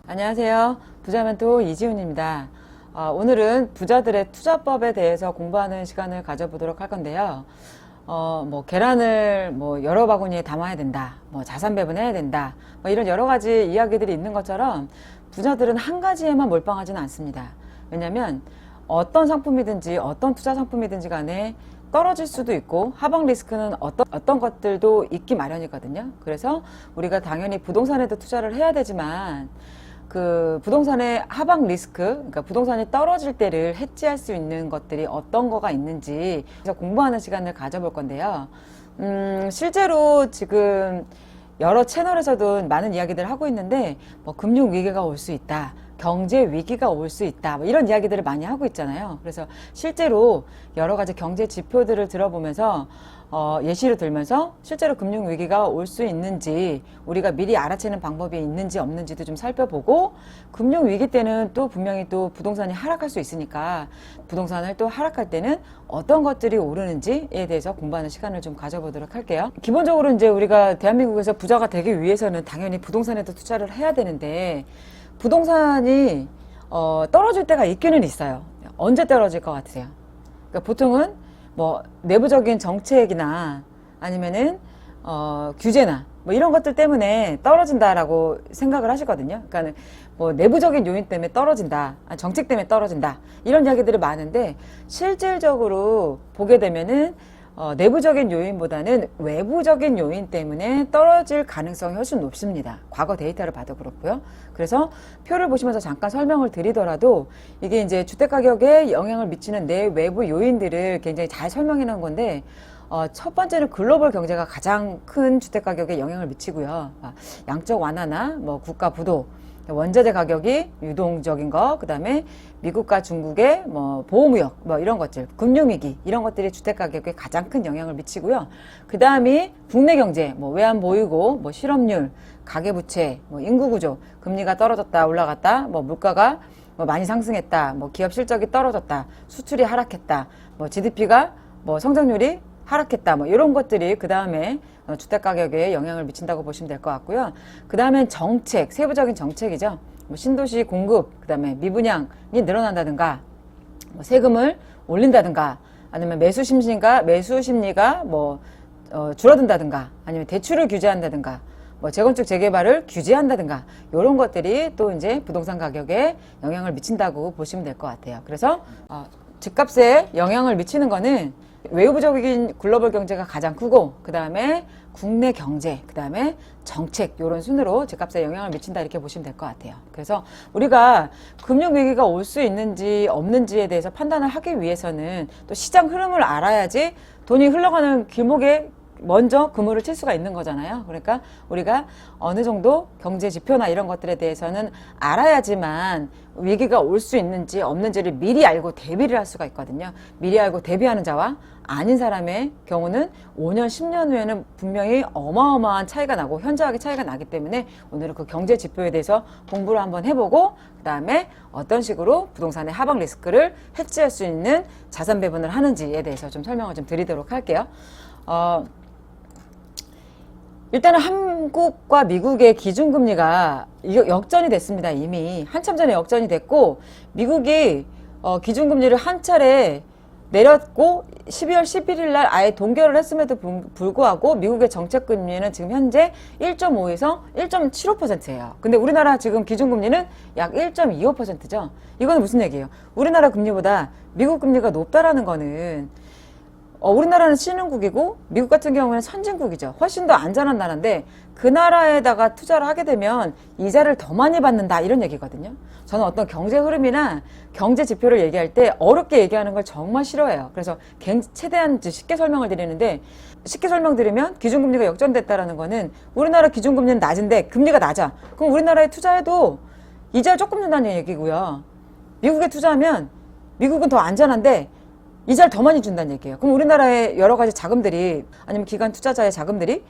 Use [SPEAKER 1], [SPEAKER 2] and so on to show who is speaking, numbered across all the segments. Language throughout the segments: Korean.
[SPEAKER 1] 안녕하세요. 부자멘토 이지훈입니다. 오늘은 부자들의 투자법에 대해서 공부하는 시간을 가져보도록 할 건데요. 계란을 여러 바구니에 담아야 된다. 자산 배분해야 된다. 이런 여러 가지 이야기들이 있는 것처럼 부자들은 한 가지에만 몰빵하지는 않습니다. 왜냐하면 어떤 상품이든지 어떤 투자 상품이든지 간에 떨어질 수도 있고 하방 리스크는 어떤 것들도 있기 마련이거든요. 그래서 우리가 당연히 부동산에도 투자를 해야 되지만 그 부동산의 하방 리스크, 그러니까 부동산이 떨어질 때를 해지할 수 있는 것들이 어떤 거가 있는지 그래서 공부하는 시간을 가져볼 건데요. 실제로 지금 여러 채널에서도 많은 이야기들을 하고 있는데 금융 위기가 올 수 있다. 경제 위기가 올 수 있다. 이런 이야기들을 많이 하고 있잖아요. 그래서 실제로 여러 가지 경제 지표들을 들어보면서 예시를 들면서 실제로 금융 위기가 올 수 있는지 우리가 미리 알아채는 방법이 있는지 없는지도 좀 살펴보고 금융 위기 때는 또 분명히 또 부동산이 하락할 수 있으니까 부동산을 또 하락할 때는 어떤 것들이 오르는지에 대해서 공부하는 시간을 좀 가져보도록 할게요. 기본적으로 이제 우리가 대한민국에서 부자가 되기 위해서는 당연히 부동산에도 투자를 해야 되는데 부동산이 떨어질 때가 있기는 있어요. 언제 떨어질 것 같으세요? 그러니까 보통은 내부적인 정책이나 아니면은 규제나 이런 것들 때문에 떨어진다라고 생각을 하시거든요. 그러니까 내부적인 요인 때문에 떨어진다, 정책 때문에 떨어진다 이런 이야기들이 많은데 실질적으로 보게 되면은 내부적인 요인보다는 외부적인 요인 때문에 떨어질 가능성이 훨씬 높습니다. 과거 데이터를 봐도 그렇고요. 그래서 표를 보시면서 잠깐 설명을 드리더라도 이게 이제 주택가격에 영향을 미치는 내외부 요인들을 굉장히 잘 설명해 놓은 건데 첫 번째는 글로벌 경제가 가장 큰 주택가격에 영향을 미치고요. 양적 완화나 국가 부도, 원자재 가격이 유동적인 거, 그 다음에 미국과 중국의 보호무역, 이런 것들, 금융위기, 이런 것들이 주택가격에 가장 큰 영향을 미치고요. 그 다음이 국내 경제, 외환 보유고, 실업률, 가계부채, 인구구조, 금리가 떨어졌다, 올라갔다, 물가가 많이 상승했다, 기업 실적이 떨어졌다, 수출이 하락했다, GDP가 성장률이 하락했다, 이런 것들이 그 다음에 주택가격에 영향을 미친다고 보시면 될 것 같고요. 그 다음엔 정책, 세부적인 정책이죠. 신도시 공급, 그 다음에 미분양이 늘어난다든가, 세금을 올린다든가, 아니면 매수 심리가 줄어든다든가, 아니면 대출을 규제한다든가, 재건축 재개발을 규제한다든가, 이런 것들이 또 이제 부동산 가격에 영향을 미친다고 보시면 될 것 같아요. 그래서 집값에 영향을 미치는 거는 외부적인 글로벌 경제가 가장 크고 그 다음에 국내 경제, 그 다음에 정책 이런 순으로 집값에 영향을 미친다 이렇게 보시면 될 것 같아요. 그래서 우리가 금융위기가 올 수 있는지 없는지에 대해서 판단을 하기 위해서는 또 시장 흐름을 알아야지 돈이 흘러가는 길목에 먼저 그물을 칠 수가 있는 거잖아요. 그러니까 우리가 어느 정도 경제 지표나 이런 것들에 대해서는 알아야지만 위기가 올 수 있는지 없는지를 미리 알고 대비를 할 수가 있거든요. 미리 알고 대비하는 자와 아닌 사람의 경우는 5년, 10년 후에는 분명히 어마어마한 차이가 나고 현저하게 차이가 나기 때문에 오늘은 그 경제 지표에 대해서 공부를 한번 해보고 그 다음에 어떤 식으로 부동산의 하방 리스크를 해지할 수 있는 자산 배분을 하는지에 대해서 좀 설명을 좀 드리도록 할게요. 일단은 한국과 미국의 기준금리가 역전이 됐습니다. 이미 한참 전에 역전이 됐고 미국이 기준금리를 한 차례 내렸고 12월 11일 날 아예 동결을 했음에도 불구하고 미국의 정책금리는 지금 현재 1.5에서 1.75%예요. 근데 우리나라 지금 기준금리는 약 1.25%죠. 이건 무슨 얘기예요? 우리나라 금리보다 미국 금리가 높다라는 거는 우리나라는 신흥국이고 미국 같은 경우에는 선진국이죠. 훨씬 더 안전한 나라인데 그 나라에다가 투자를 하게 되면 이자를 더 많이 받는다 이런 얘기거든요. 저는 어떤 경제 흐름이나 경제 지표를 얘기할 때 어렵게 얘기하는 걸 정말 싫어해요. 그래서 최대한 쉽게 설명을 드리는데 쉽게 설명드리면 기준금리가 역전됐다라는 거는 우리나라 기준금리는 낮은데 금리가 낮아. 그럼 우리나라에 투자해도 이자를 조금 준다는 얘기고요. 미국에 투자하면 미국은 더 안전한데 이자를 더 많이 준다는 얘기예요. 그럼 우리나라의 여러 가지 자금들이 아니면 기관 투자자의 자금들이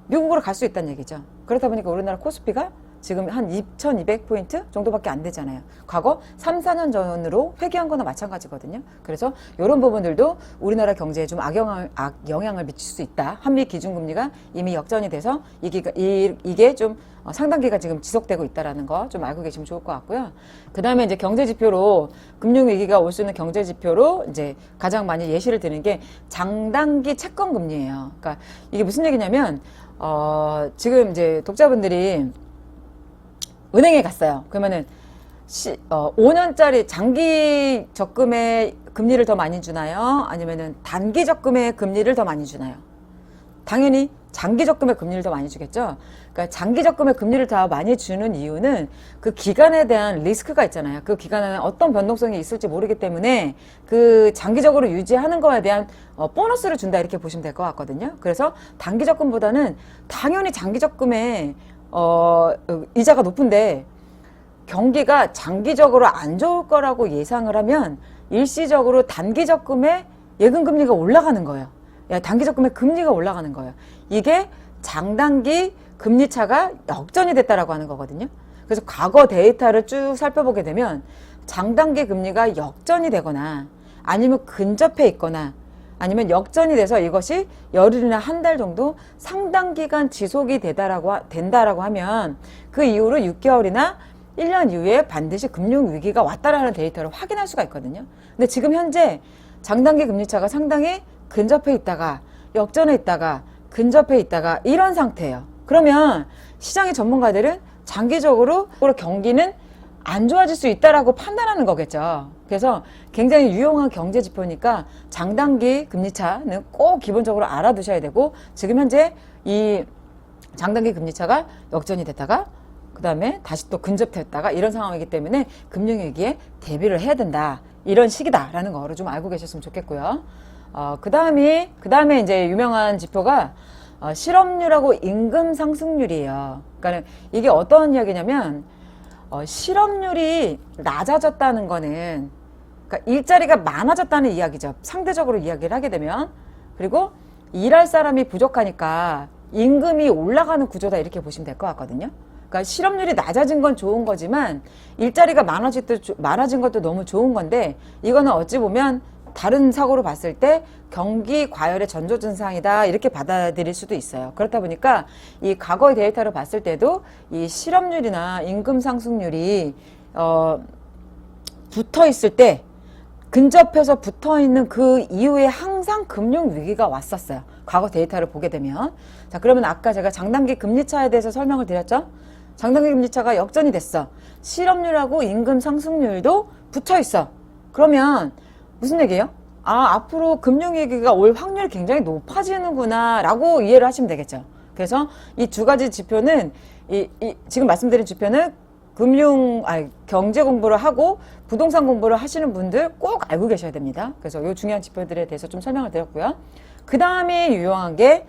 [SPEAKER 1] 미국으로 갈 수 있다는 얘기죠. 그렇다 보니까 우리나라 코스피가 지금 한 2200포인트 정도밖에 안 되잖아요. 과거 3, 4년 전으로 회귀한 거나 마찬가지거든요. 그래서 이런 부분들도 우리나라 경제에 좀 악영향을 미칠 수 있다. 한미 기준금리가 이미 역전이 돼서 이게 좀 상단기가 지금 지속되고 있다는 거 좀 알고 계시면 좋을 것 같고요. 그 다음에 이제 경제지표로, 금융위기가 올 수 있는 경제지표로 이제 가장 많이 예시를 드는 게 장단기 채권금리예요. 그러니까 이게 무슨 얘기냐면, 지금 이제 독자분들이 은행에 갔어요. 그러면은 5년짜리 장기 적금의 금리를 더 많이 주나요? 아니면은 단기 적금의 금리를 더 많이 주나요? 당연히 장기 적금의 금리를 더 많이 주겠죠. 그러니까 장기 적금의 금리를 더 많이 주는 이유는 그 기간에 대한 리스크가 있잖아요. 그 기간에는 어떤 변동성이 있을지 모르기 때문에 그 장기적으로 유지하는 거에 대한 보너스를 준다, 이렇게 보시면 될 것 같거든요. 그래서 단기 적금보다는 당연히 장기 적금의 이자가 높은데 경기가 장기적으로 안 좋을 거라고 예상을 하면 일시적으로 단기 적금의 예금 금리가 올라가는 거예요. 단기 적금의 금리가 올라가는 거예요. 이게 장단기 금리 차가 역전이 됐다라고 하는 거거든요. 그래서 과거 데이터를 쭉 살펴보게 되면 장단기 금리가 역전이 되거나 아니면 근접해 있거나 아니면 역전이 돼서 이것이 열흘이나 한 달 정도 상당 기간 지속이 된다라고 하면 그 이후로 6개월이나 1년 이후에 반드시 금융위기가 왔다라는 데이터를 확인할 수가 있거든요. 근데 지금 현재 장단기 금리차가 상당히 근접해 있다가 역전해 있다가 근접해 있다가 이런 상태예요. 그러면 시장의 전문가들은 장기적으로 경기는 안 좋아질 수 있다라고 판단하는 거겠죠. 그래서 굉장히 유용한 경제 지표니까 장단기 금리차는 꼭 기본적으로 알아두셔야 되고, 지금 현재 이 장단기 금리차가 역전이 됐다가 그 다음에 다시 또 근접했다가 이런 상황이기 때문에 금융위기에 대비를 해야 된다, 이런 시기다라는 거를 좀 알고 계셨으면 좋겠고요. 그 다음에 이제 유명한 지표가 실업률하고 임금 상승률이에요. 그러니까 이게 어떤 이야기냐면, 실업률이 낮아졌다는 거는, 그러니까 일자리가 많아졌다는 이야기죠. 상대적으로 이야기를 하게 되면. 그리고 일할 사람이 부족하니까 임금이 올라가는 구조다, 이렇게 보시면 될 것 같거든요. 그러니까 실업률이 낮아진 건 좋은 거지만 일자리가 많아진 것도 너무 좋은 건데, 이거는 어찌 보면 다른 사고로 봤을 때 경기 과열의 전조 증상이다, 이렇게 받아들일 수도 있어요. 그렇다 보니까 이 과거의 데이터를 봤을 때도 이 실업률이나 임금 상승률이 붙어 있을 때, 근접해서 붙어 있는 그 이후에 항상 금융 위기가 왔었어요. 과거 데이터를 보게 되면. 자, 그러면 아까 제가 장단기 금리차에 대해서 설명을 드렸죠. 장단기 금리차가 역전이 됐어. 실업률하고 임금 상승률도 붙어 있어. 그러면 무슨 얘기예요? 앞으로 금융위기가 올 확률이 굉장히 높아지는구나 라고 이해를 하시면 되겠죠. 그래서 이 두 가지 지표는, 지금 말씀드린 지표는 경제 공부를 하고 부동산 공부를 하시는 분들 꼭 알고 계셔야 됩니다. 그래서 이 중요한 지표들에 대해서 좀 설명을 드렸고요. 그 다음에 유용한 게,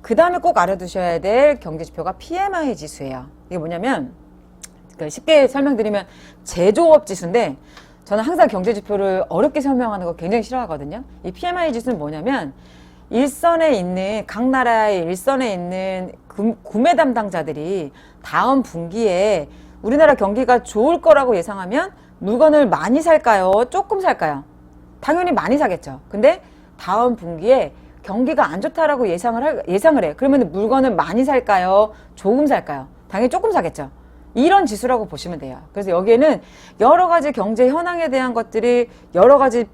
[SPEAKER 1] 그 다음에 꼭 알아두셔야 될 경제 지표가 PMI 지수예요. 이게 뭐냐면, 쉽게 설명드리면 제조업 지수인데, 저는 항상 경제 지표를 어렵게 설명하는 거 굉장히 싫어하거든요. 이 PMI 지수는 뭐냐면, 각 나라의 일선에 있는 구매 담당자들이 다음 분기에 우리나라 경기가 좋을 거라고 예상하면 물건을 많이 살까요? 조금 살까요? 당연히 많이 사겠죠. 근데 다음 분기에 경기가 안 좋다라고 예상을 해. 그러면 물건을 많이 살까요? 조금 살까요? 당연히 조금 사겠죠. 이런 지수라고 보시면 돼요. 그래서 여기에는 여러 가지 경제 현황에 대한 것들이 여러 가지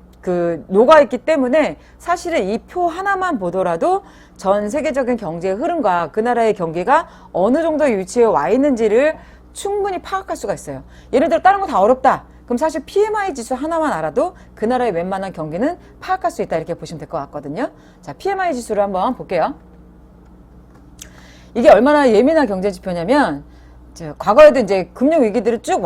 [SPEAKER 1] 녹아있기 때문에 사실은 이 표 하나만 보더라도 전 세계적인 경제의 흐름과 그 나라의 경기가 어느 정도의 위치에 와 있는지를 충분히 파악할 수가 있어요. 예를 들어 다른 거 다 어렵다. 그럼 사실 PMI 지수 하나만 알아도 그 나라의 웬만한 경기는 파악할 수 있다, 이렇게 보시면 될 것 같거든요. 자, PMI 지수를 한번 볼게요. 이게 얼마나 예민한 경제 지표냐면, 과거에도 이제 금융 위기들이 쭉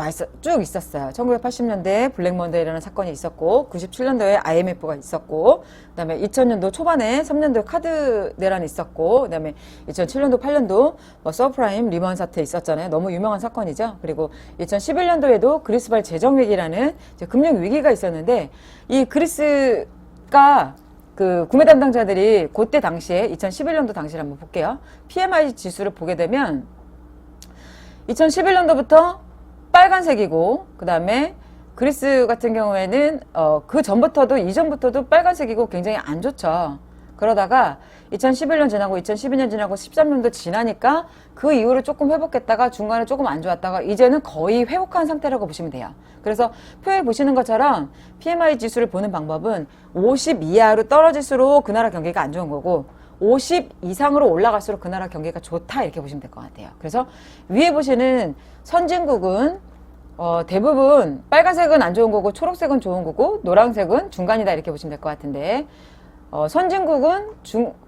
[SPEAKER 1] 있었어요. 1980년대에 블랙먼데이라는 사건이 있었고, 97년도에 IMF가 있었고, 그다음에 2000년도 초반에 3년도에 카드 내란이 있었고, 그다음에 2007년도 8년도 서프라임 리먼 사태 있었잖아요. 너무 유명한 사건이죠. 그리고 2011년도에도 그리스발 재정 위기라는 금융 위기가 있었는데, 이 그리스가 구매 담당자들이 그때 당시에 2011년도 당시를 한번 볼게요. PMI 지수를 보게 되면 2011년도부터 빨간색이고, 그 다음에 그리스 같은 경우에는 그 전부터도 이전부터도 빨간색이고 굉장히 안 좋죠. 그러다가 2011년 지나고 2012년 지나고 13년도 지나니까 그 이후로 조금 회복했다가 중간에 조금 안 좋았다가 이제는 거의 회복한 상태라고 보시면 돼요. 그래서 표에 보시는 것처럼 PMI 지수를 보는 방법은 50 이하로 떨어질수록 그 나라 경기가 안 좋은 거고 50 이상으로 올라갈수록 그 나라 경기가 좋다 이렇게 보시면 될 것 같아요. 그래서 위에 보시는 선진국은 대부분 빨간색은 안 좋은 거고 초록색은 좋은 거고 노란색은 중간이다 이렇게 보시면 될 것 같은데 선진국은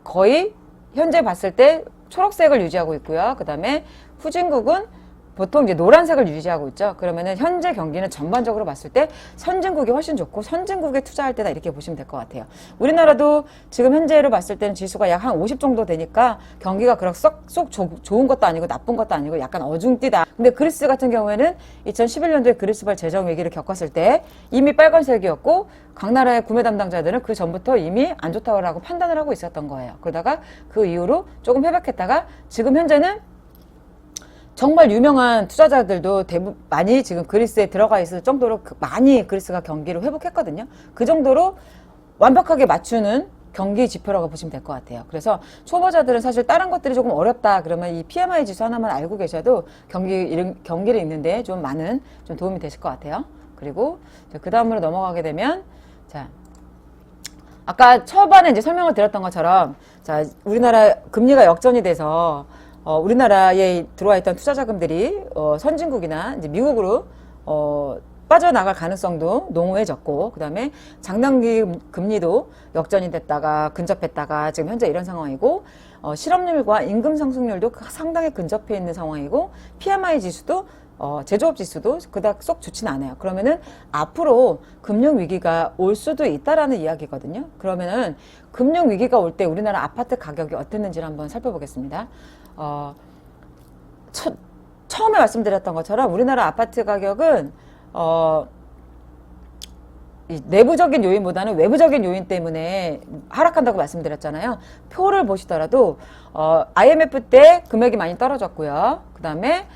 [SPEAKER 1] 거의 현재 봤을 때 초록색을 유지하고 있고요. 그 다음에 후진국은 보통 이제 노란색을 유지하고 있죠. 그러면은 현재 경기는 전반적으로 봤을 때 선진국이 훨씬 좋고 선진국에 투자할 때다 이렇게 보시면 될 것 같아요. 우리나라도 지금 현재로 봤을 때는 지수가 약 한 50 정도 되니까 경기가 그렇게 쏙 좋은 것도 아니고 나쁜 것도 아니고 약간 어중뛰다. 근데 그리스 같은 경우에는 2011년도에 그리스발 재정 위기를 겪었을 때 이미 빨간색이었고 각 나라의 구매 담당자들은 그 전부터 이미 안 좋다고 판단을 하고 있었던 거예요. 그러다가 그 이후로 조금 회복했다가 지금 현재는 정말 유명한 투자자들도 많이 지금 그리스에 들어가 있을 정도로 많이 그리스가 경기를 회복했거든요. 그 정도로 완벽하게 맞추는 경기 지표라고 보시면 될 것 같아요. 그래서 초보자들은 사실 다른 것들이 조금 어렵다 그러면 이 PMI 지수 하나만 알고 계셔도 경기를 읽는데 좀 많은 좀 도움이 되실 것 같아요. 그리고 그 다음으로 넘어가게 되면 자 아까 초반에 이제 설명을 드렸던 것처럼 자 우리나라 금리가 역전이 돼서 우리나라에 들어와 있던 투자 자금들이 선진국이나 이제 미국으로 빠져나갈 가능성도 농후해졌고 그 다음에 장단기 금리도 역전이 됐다가 근접했다가 지금 현재 이런 상황이고 실업률과 임금 상승률도 상당히 근접해 있는 상황이고 PMI 지수도 제조업 지수도 그닥 쏙 좋지는 않아요. 그러면은 앞으로 금융 위기가 올 수도 있다라는 이야기거든요. 그러면은 금융 위기가 올 때 우리나라 아파트 가격이 어땠는지를 한번 살펴보겠습니다. 처음에 말씀드렸던 것처럼 우리나라 아파트 가격은 이 내부적인 요인보다는 외부적인 요인 때문에 하락한다고 말씀드렸잖아요. 표를 보시더라도 IMF 때 금액이 많이 떨어졌고요. 그 다음에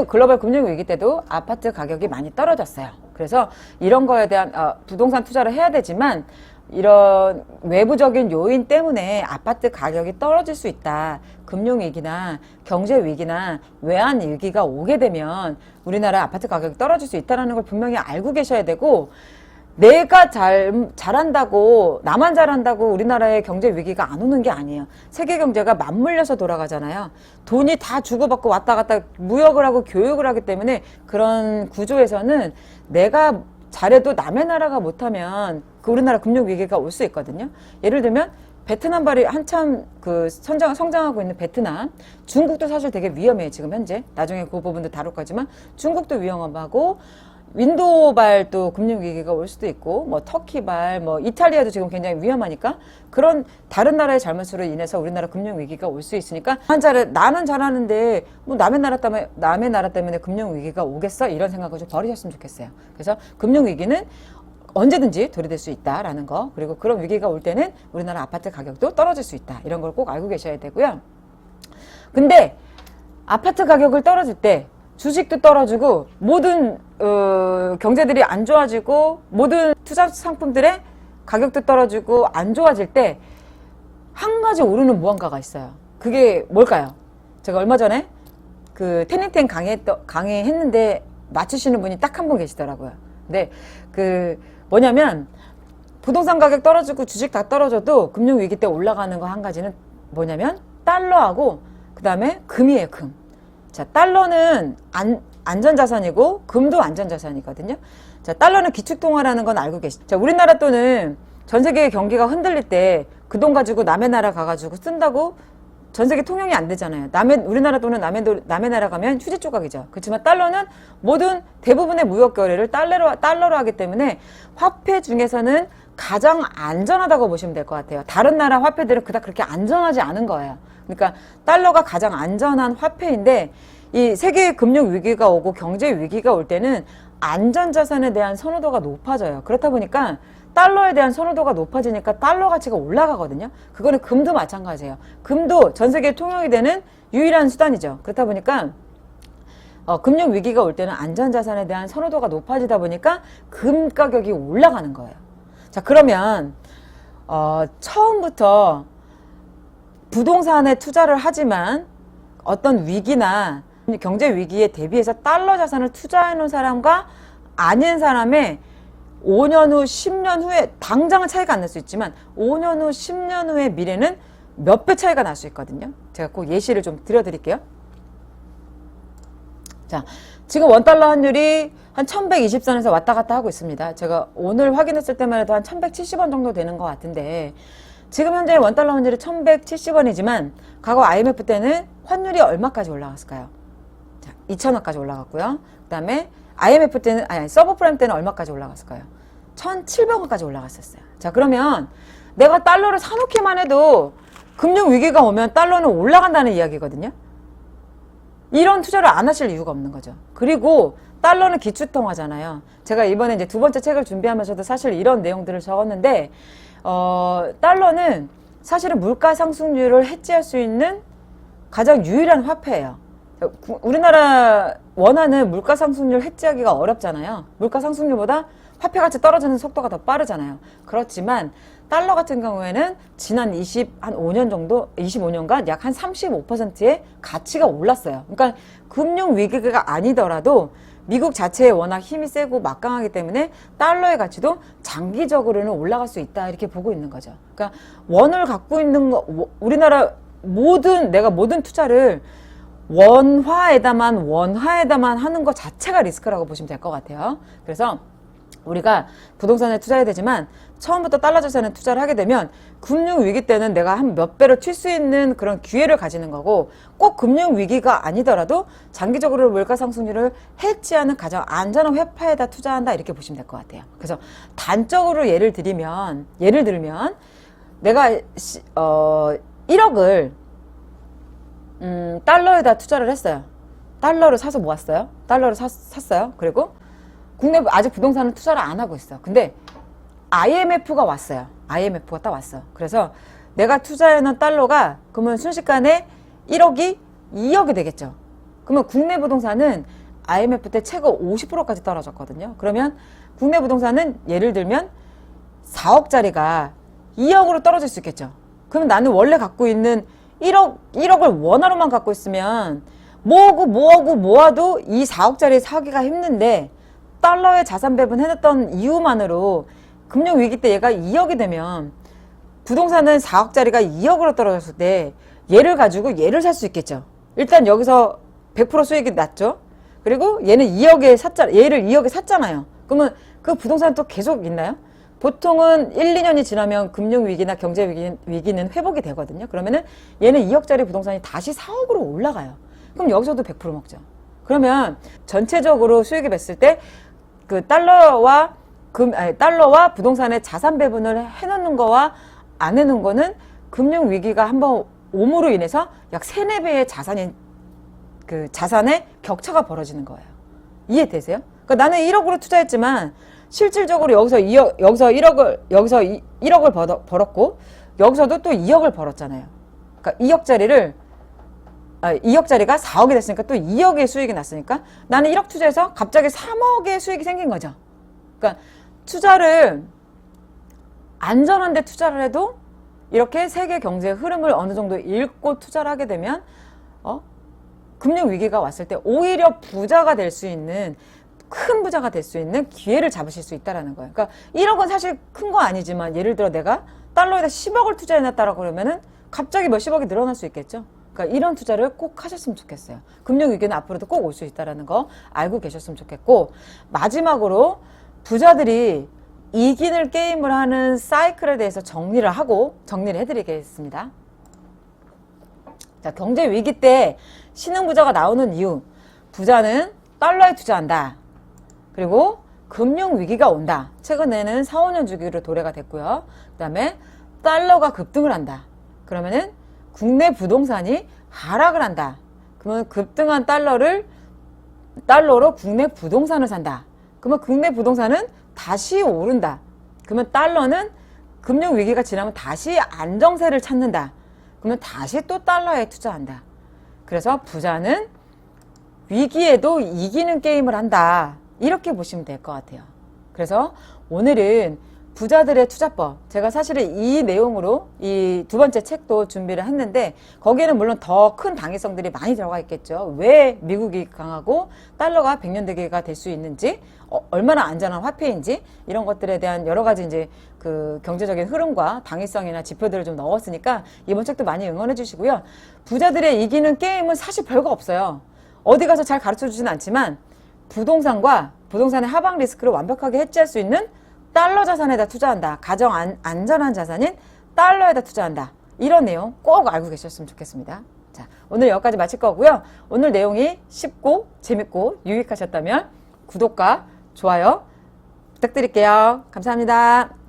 [SPEAKER 1] 글로벌 금융 위기 때도 아파트 가격이 많이 떨어졌어요. 그래서 이런 거에 대한 부동산 투자를 해야 되지만 이런 외부적인 요인 때문에 아파트 가격이 떨어질 수 있다. 금융위기나 경제위기나 외환위기가 오게 되면 우리나라 아파트 가격이 떨어질 수 있다는 걸 분명히 알고 계셔야 되고 내가 잘한다고 나만 잘한다고 우리나라의 경제위기가 안 오는 게 아니에요. 세계 경제가 맞물려서 돌아가잖아요. 돈이 다 주고받고 왔다 갔다 무역을 하고 교육을 하기 때문에 그런 구조에서는 내가 잘해도 남의 나라가 못하면 그 우리나라 금융위기가 올 수 있거든요. 예를 들면 베트남발이 한참 성장하고 있는 베트남, 중국도 사실 되게 위험해요. 지금 현재. 나중에 그 부분도 다룰 거지만 중국도 위험하고 인도발도 금융위기가 올 수도 있고 뭐 터키발, 뭐 이탈리아도 지금 굉장히 위험하니까 그런 다른 나라의 잘못으로 인해서 우리나라 금융위기가 올 수 있으니까 나는 잘하는데 뭐 남의 나라 때문에 금융위기가 오겠어? 이런 생각을 좀 버리셨으면 좋겠어요. 그래서 금융위기는 언제든지 도래될 수 있다라는 거, 그리고 그런 위기가 올 때는 우리나라 아파트 가격도 떨어질 수 있다, 이런 걸 꼭 알고 계셔야 되고요. 근데 아파트 가격을 떨어질 때 주식도 떨어지고 모든 경제들이 안 좋아지고 모든 투자 상품들의 가격도 떨어지고 안 좋아질 때 한 가지 오르는 무언가가 있어요. 그게 뭘까요? 제가 얼마 전에 그 태닝탱 강의했는데 맞추시는 분이 딱 한 분 계시더라고요. 근데 그 뭐냐면 부동산 가격 떨어지고 주식 다 떨어져도 금융위기 때 올라가는 거 한 가지는 뭐냐면 달러하고 그 다음에 금이에요. 금. 자, 달러는 안전자산이고 금도 안전자산이거든요. 자, 달러는 기축통화라는 건 알고 계시죠? 자, 우리나라 돈은 전 세계 경기가 흔들릴 때 그 돈 가지고 남의 나라 가가지고 쓴다고 전 세계 통용이 안 되잖아요. 우리나라 돈은 남의 나라 가면 휴지 조각이죠. 그렇지만 달러는 모든 대부분의 무역 거래를 달러로 하기 때문에 화폐 중에서는 가장 안전하다고 보시면 될 것 같아요. 다른 나라 화폐들은 그닥 그렇게 안전하지 않은 거예요. 그러니까 달러가 가장 안전한 화폐인데 이 세계 금융 위기가 오고 경제 위기가 올 때는 안전자산에 대한 선호도가 높아져요. 그렇다 보니까 달러에 대한 선호도가 높아지니까 달러 가치가 올라가거든요. 그거는 금도 마찬가지예요. 금도 전 세계에 통용이 되는 유일한 수단이죠. 그렇다 보니까 금융 위기가 올 때는 안전자산에 대한 선호도가 높아지다 보니까 금 가격이 올라가는 거예요. 자, 그러면 처음부터 부동산에 투자를 하지만 어떤 위기나 경제 위기에 대비해서 달러 자산을 투자해 놓은 사람과 아닌 사람의 5년 후, 10년 후에 당장은 차이가 안 날 수 있지만 5년 후, 10년 후의 미래는 몇 배 차이가 날 수 있거든요. 제가 꼭 예시를 좀 드려드릴게요. 자, 지금 원달러 환율이 한 1120선에서 왔다 갔다 하고 있습니다. 제가 오늘 확인했을 때만 해도 한 1170원 정도 되는 것 같은데 지금 현재 원달러 환율이 1170원이지만 과거 IMF 때는 환율이 얼마까지 올라갔을까요? 자, 2000원까지 올라갔고요. 그 다음에 IMF 때는, 서브프라임 때는 얼마까지 올라갔을까요? 1700원까지 올라갔었어요. 자, 그러면 내가 달러를 사놓기만 해도 금융위기가 오면 달러는 올라간다는 이야기거든요. 이런 투자를 안 하실 이유가 없는 거죠. 그리고 달러는 기축통화잖아요. 제가 이번에 이제 두 번째 책을 준비하면서도 사실 이런 내용들을 적었는데, 달러는 사실은 물가 상승률을 해지할 수 있는 가장 유일한 화폐예요. 우리나라 원화는 물가 상승률 해지하기가 어렵잖아요. 물가 상승률보다 화폐 가치 떨어지는 속도가 더 빠르잖아요. 그렇지만 달러 같은 경우에는 지난 5년 정도, 25년간 약 한 35%의 가치가 올랐어요. 그러니까 금융 위기가 아니더라도 미국 자체에 워낙 힘이 세고 막강하기 때문에 달러의 가치도 장기적으로는 올라갈 수 있다 이렇게 보고 있는 거죠. 그러니까 원을 갖고 있는 거, 우리나라 내가 모든 투자를 원화에다만 하는 것 자체가 리스크라고 보시면 될 것 같아요. 그래서 우리가 부동산에 투자해야 되지만 처음부터 달러 자산에 투자를 하게 되면 금융위기 때는 내가 한 몇 배를 튈 수 있는 그런 기회를 가지는 거고 꼭 금융위기가 아니더라도 장기적으로 물가 상승률을 해지하는 가장 안전한 회파에다 투자한다 이렇게 보시면 될 것 같아요. 그래서 단적으로 예를 들면 내가 1억을 달러에다 투자를 했어요. 달러를 사서 모았어요. 달러를 샀어요. 그리고 국내 아직 부동산은 투자를 안 하고 있어. 근데 IMF가 왔어요. IMF가 딱 왔어. 그래서 내가 투자해놓은 달러가 그러면 순식간에 1억이 2억이 되겠죠. 그러면 국내 부동산은 IMF 때 최고 50%까지 떨어졌거든요. 그러면 국내 부동산은 예를 들면 4억짜리가 2억으로 떨어질 수 있겠죠. 그러면 나는 원래 갖고 있는 1억을 원화로만 갖고 있으면 모아도 이 4억짜리 사기가 힘든데 달러의 자산 배분 해놨던 이유만으로 금융위기 때 얘가 2억이 되면 부동산은 4억짜리가 2억으로 떨어졌을 때 얘를 가지고 얘를 살 수 있겠죠. 일단 여기서 100% 수익이 났죠. 그리고 얘는 2억에 얘를 2억에 샀잖아요. 그러면 그 부동산은 또 계속 있나요? 보통은 1, 2년이 지나면 금융위기나 경제위기는 회복이 되거든요. 그러면은 얘는 2억짜리 부동산이 다시 4억으로 올라가요. 그럼 여기서도 100% 먹죠. 그러면 전체적으로 수익이 뵀을 때 그 달러와 부동산의 자산 배분을 해놓는 거와 안 해놓는 거는 금융위기가 한번 옴으로 인해서 약 3, 4배의 자산의 격차가 벌어지는 거예요. 이해되세요? 그러니까 나는 1억으로 투자했지만 실질적으로 여기서 1억을 벌었고 여기서도 또 2억을 벌었잖아요. 그러니까 2억짜리가 4억이 됐으니까 또 2억의 수익이 났으니까 나는 1억 투자해서 갑자기 3억의 수익이 생긴 거죠. 그러니까 투자를 안전한 데 투자를 해도 이렇게 세계 경제의 흐름을 어느 정도 읽고 투자를 하게 되면 금융위기가 왔을 때 오히려 부자가 될 수 있는 큰 부자가 될 수 있는 기회를 잡으실 수 있다는 거예요. 그러니까 1억은 사실 큰 거 아니지만 예를 들어 내가 달러에다 10억을 투자해놨다라고 그러면은 갑자기 몇십억이 늘어날 수 있겠죠. 그러니까 이런 투자를 꼭 하셨으면 좋겠어요. 금융위기는 앞으로도 꼭 올 수 있다는 거 알고 계셨으면 좋겠고 마지막으로 부자들이 이기는 게임을 하는 사이클에 대해서 정리를 해드리겠습니다. 자, 경제위기 때 신흥부자가 나오는 이유 부자는 달러에 투자한다. 그리고 금융위기가 온다. 최근에는 4, 5년 주기로 도래가 됐고요. 그 다음에 달러가 급등을 한다. 그러면은 국내 부동산이 하락을 한다. 그러면 급등한 달러로 국내 부동산을 산다. 그러면 국내 부동산은 다시 오른다. 그러면 달러는 금융위기가 지나면 다시 안정세를 찾는다. 그러면 다시 또 달러에 투자한다. 그래서 부자는 위기에도 이기는 게임을 한다. 이렇게 보시면 될 것 같아요. 그래서 오늘은 부자들의 투자법, 제가 사실은 이 내용으로 이 두 번째 책도 준비를 했는데 거기에는 물론 더 큰 당위성들이 많이 들어가 있겠죠. 왜 미국이 강하고 달러가 100년 대계가 될 수 있는지, 얼마나 안전한 화폐인지, 이런 것들에 대한 여러 가지 이제 그 경제적인 흐름과 당위성이나 지표들을 좀 넣었으니까 이번 책도 많이 응원해 주시고요. 부자들의 이기는 게임은 사실 별거 없어요. 어디 가서 잘 가르쳐 주지는 않지만 부동산과 부동산의 하방 리스크를 완벽하게 해지할 수 있는 달러 자산에다 투자한다. 가장 안전한 자산인 달러에다 투자한다. 이런 내용 꼭 알고 계셨으면 좋겠습니다. 자, 오늘 여기까지 마칠 거고요. 오늘 내용이 쉽고 재밌고 유익하셨다면 구독과 좋아요 부탁드릴게요. 감사합니다.